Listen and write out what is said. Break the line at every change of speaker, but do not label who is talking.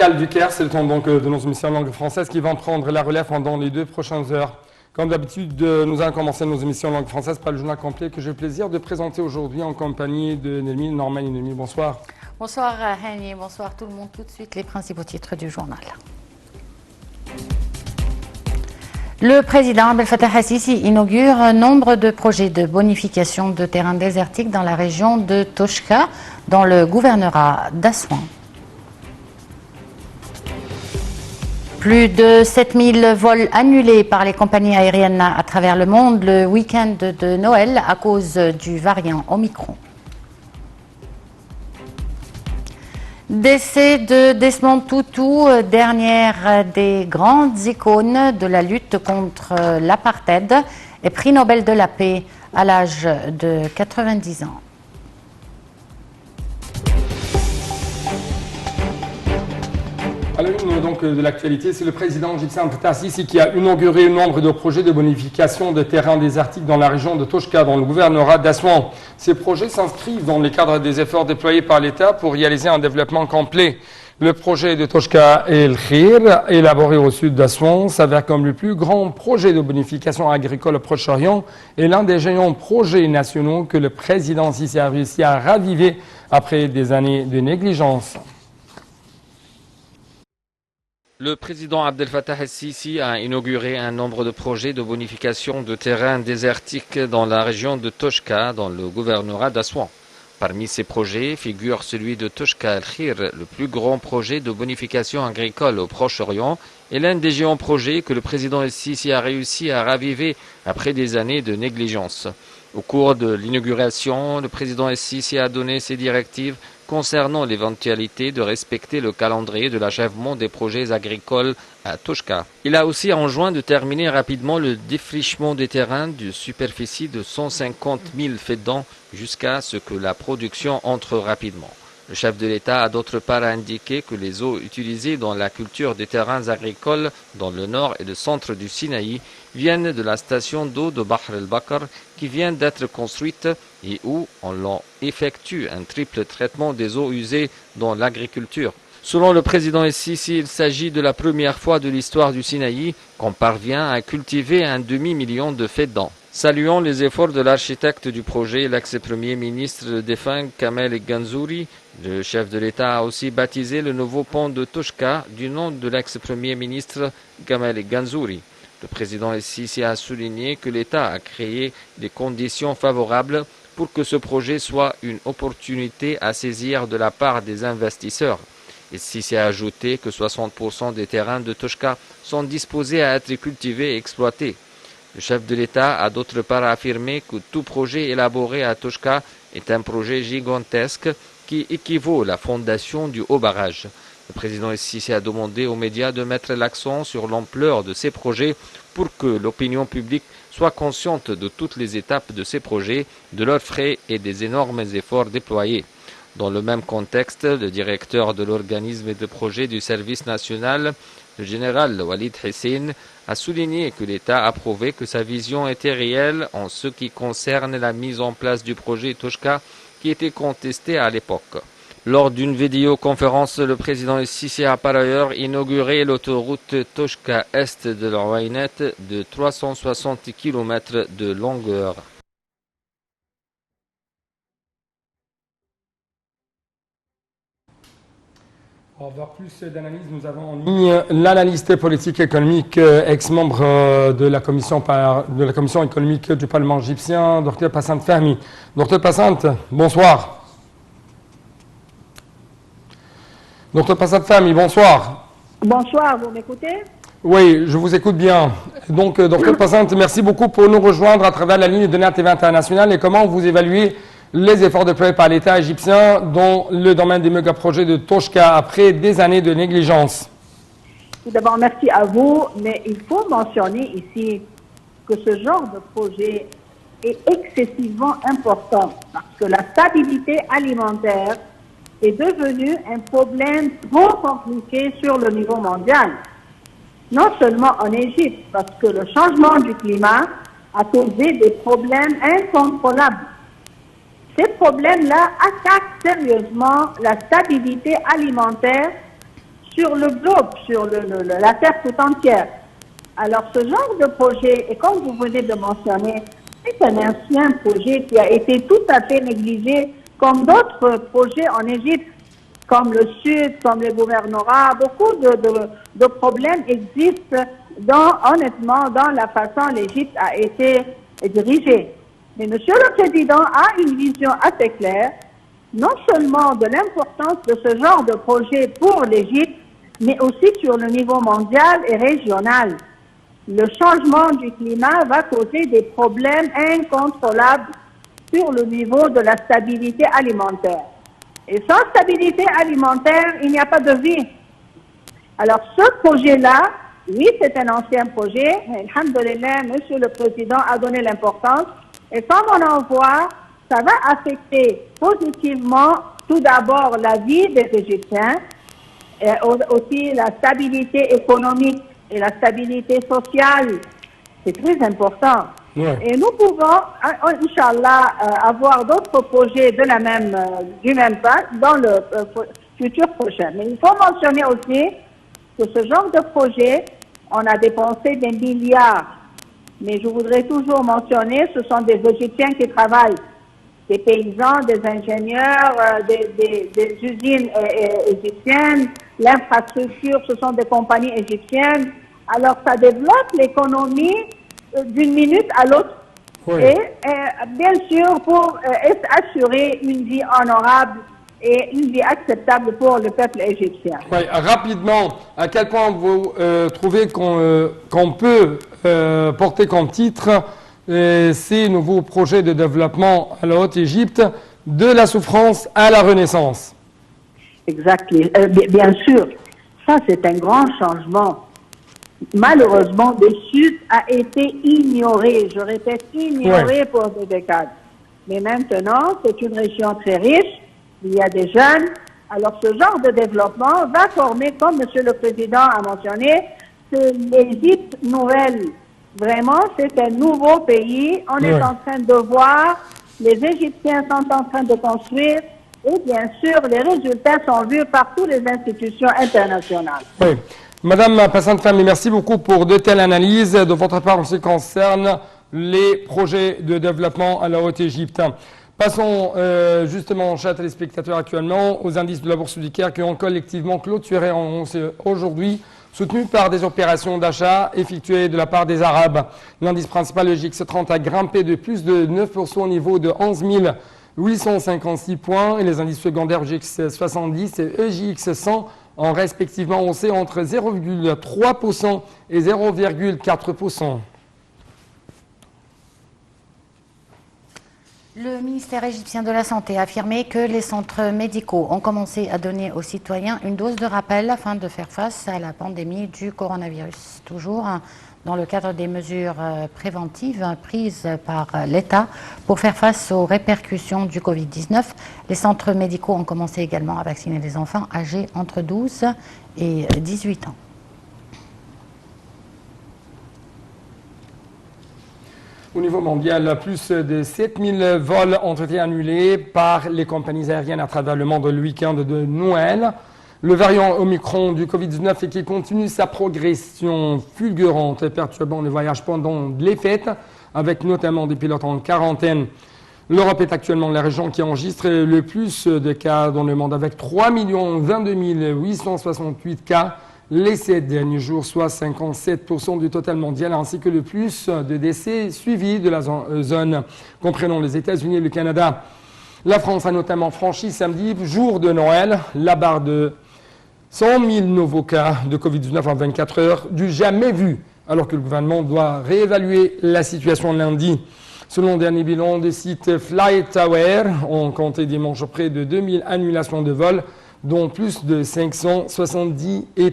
locale du Caire, c'est le temps donc de nos émissions en langue française qui vont prendre la relève pendant les 2 prochaines heures. Comme d'habitude, nous allons commencer nos émissions en langue française par le journal complet que j'ai le plaisir de présenter aujourd'hui en compagnie de Nelmi Norman et Nelmi. Bonsoir.
Bonsoir Hani, bonsoir tout le monde. Tout de suite les principaux titres du journal. Le président Abdel Fattah al-Sisi inaugure nombre de projets de bonification de terrains désertiques dans la région de Toshka, dans le gouvernorat d'Assouan. Plus de 7000 vols annulés par les compagnies aériennes à travers le monde le week-end de Noël à cause du variant Omicron. Décès de Desmond Tutu, dernière des grandes icônes de la lutte contre l'apartheid et prix Nobel de la paix à l'âge de 90 ans.
À la une donc, de l'actualité, c'est le président égyptien Abdel Fattah al-Sisi qui a inauguré un nombre de projets de bonification de terrains désertiques dans la région de Toshka, dans le gouvernorat d'Assouan. Ces projets s'inscrivent dans le cadre des efforts déployés par l'État pour réaliser un développement complet. Le projet de Toshka El Khir, élaboré au sud d'Assouan, s'avère comme le plus grand projet de bonification agricole au Proche-Orient et l'un des géants projets nationaux que le président Sisi a réussi à raviver après des années de négligence.
Le président Abdel Fattah al-Sisi a inauguré un nombre de projets de bonification de terrains désertiques dans la région de Toshka, dans le gouvernorat d'Assouan. Parmi ces projets figure celui de Toshka El-Khir, le plus grand projet de bonification agricole au Proche-Orient et l'un des géants projets que le président al-Sisi a réussi à raviver après des années de négligence. Au cours de l'inauguration, le président al-Sisi a donné ses directives concernant l'éventualité de respecter le calendrier de l'achèvement des projets agricoles à Toshka. Il a aussi enjoint de terminer rapidement le défrichement des terrains de superficie de 150 000 faidans jusqu'à ce que la production entre rapidement. Le chef de l'État a d'autre part indiqué que les eaux utilisées dans la culture des terrains agricoles dans le nord et le centre du Sinaï viennent de la station d'eau de Bahr el-Bakr qui vient d'être construite et où on effectue un triple traitement des eaux usées dans l'agriculture. Selon le président el-Sisi, il s'agit de la première fois de l'histoire du Sinaï qu'on parvient à cultiver 1,5 million de faidans. Saluant les efforts de l'architecte du projet, l'ex-premier ministre défunt Kamel Ganzouri, le chef de l'État a aussi baptisé le nouveau pont de Toshka du nom de l'ex-premier ministre Kamel Ganzouri. Le président el-Sisi a souligné que l'État a créé des conditions favorables pour que ce projet soit une opportunité à saisir de la part des investisseurs. El-Sisi a ajouté que 60% des terrains de Toshka sont disposés à être cultivés et exploités. Le chef de l'État a d'autre part affirmé que tout projet élaboré à Toshka est un projet gigantesque qui équivaut à la fondation du haut barrage. Le président el-Sisi a demandé aux médias de mettre l'accent sur l'ampleur de ces projets pour que l'opinion publique soit consciente de toutes les étapes de ces projets, de leurs frais et des énormes efforts déployés. Dans le même contexte, le directeur de l'organisme de projet du service national, le général Walid Hussein, a souligné que l'État a prouvé que sa vision était réelle en ce qui concerne la mise en place du projet Toshka qui était contesté à l'époque. Lors d'une vidéoconférence, le président el-Sisi a par ailleurs inauguré l'autoroute Toshka-Est de l'Ouainet de 360 km de longueur.
Pour avoir plus d'analyse, nous avons en ligne l'analyste politique et économique, ex-membre de la commission économique du Parlement égyptien, Dr Passant Fahmy. Dr Passant, bonsoir. Dr Passant Fahmy, bonsoir.
Bonsoir, vous m'écoutez?
Oui, je vous écoute bien. Donc, Dr Passant, merci beaucoup pour nous rejoindre à travers la ligne de NER TV International et comment vous évaluez les efforts déployés par l'État égyptien dans le domaine des méga-projets de Toshka après des années de négligence.
Tout d'abord, merci à vous, mais il faut mentionner ici que ce genre de projet est excessivement important parce que la stabilité alimentaire est devenue un problème trop compliqué sur le niveau mondial. Non seulement en Égypte, parce que le changement du climat a causé des problèmes incontrôlables. Ces problèmes-là attaquent sérieusement la stabilité alimentaire sur le globe, sur la Terre tout entière. Alors, ce genre de projet, et comme vous venez de mentionner, c'est un ancien projet qui a été tout à fait négligé, comme d'autres projets en Égypte, comme le Sud, comme les gouvernorats. Beaucoup de problèmes existent, honnêtement, dans la façon dont l'Égypte a été dirigée. Mais Monsieur le Président a une vision assez claire, non seulement de l'importance de ce genre de projet pour l'Égypte, mais aussi sur le niveau mondial et régional. Le changement du climat va causer des problèmes incontrôlables sur le niveau de la stabilité alimentaire. Et sans stabilité alimentaire, il n'y a pas de vie. Alors ce projet-là, oui, c'est un ancien projet, mais alhamdoulilah, Monsieur le Président a donné l'importance. Et comme on en voit, ça va affecter positivement tout d'abord la vie des Égyptiens, et aussi la stabilité économique et la stabilité sociale. C'est très important. Ouais. Et nous pouvons, Inch'Allah, avoir d'autres projets du même pas dans le futur prochain. Mais il faut mentionner aussi que ce genre de projet, on a dépensé des milliards. Mais je voudrais toujours mentionner, ce sont des Égyptiens qui travaillent, des paysans, des ingénieurs, des usines égyptiennes, l'infrastructure, ce sont des compagnies égyptiennes. Alors ça développe l'économie d'une minute à l'autre. Oui. Et bien sûr pour assurer une vie honorable et une vie acceptable pour le peuple égyptien.
Oui, rapidement, à quel point vous trouvez qu'on peut porter comme titre ces nouveaux projets de développement à la Haute-Égypte, de la souffrance à la renaissance?
Exactement. Bien sûr, ça c'est un grand changement. Malheureusement, le Sud a été ignoré, je répète, ignoré pour des décades. Mais maintenant, c'est une région très riche, il y a des jeunes. Alors, ce genre de développement va former, comme M. le Président a mentionné, l'Égypte nouvelle. Vraiment, c'est un nouveau pays. On est en train de voir, les Égyptiens sont en train de construire, et bien sûr, les résultats sont vus par toutes les institutions internationales.
Oui. Madame Passante Fahmy, merci beaucoup pour de telles analyses de votre part en ce qui concerne les projets de développement à la Haute-Égypte. Passons justement, chers téléspectateurs, actuellement aux indices de la Bourse du Caire qui ont collectivement clôturé en hausse aujourd'hui, soutenus par des opérations d'achat effectuées de la part des Arabes. L'indice principal, le JX30, a grimpé de plus de 9% au niveau de 11 856 points et les indices secondaires JX70 et EJX100 ont respectivement haussé entre 0,3% et 0,4%.
Le ministère égyptien de la Santé a affirmé que les centres médicaux ont commencé à donner aux citoyens une dose de rappel afin de faire face à la pandémie du coronavirus. Toujours dans le cadre des mesures préventives prises par l'État pour faire face aux répercussions du Covid-19, les centres médicaux ont commencé également à vacciner les enfants âgés entre 12 et 18 ans.
Au niveau mondial, plus de 7000 vols ont été annulés par les compagnies aériennes à travers le monde le week-end de Noël. Le variant Omicron du Covid-19 qui continue sa progression fulgurante, perturbant les voyages pendant les fêtes, avec notamment des pilotes en quarantaine. L'Europe est actuellement la région qui enregistre le plus de cas dans le monde, avec 3 22 868 cas les 7 derniers jours, soit 57% du total mondial, ainsi que le plus de décès suivis de la zone, comprenant les États-Unis et le Canada. La France a notamment franchi samedi, jour de Noël, la barre de 100 000 nouveaux cas de Covid-19 en 24 heures, du jamais vu, alors que le gouvernement doit réévaluer la situation lundi. Selon le dernier bilan des sites FlightAware, on comptait dimanche près de 2000 annulations de vols, dont plus de 570 étaient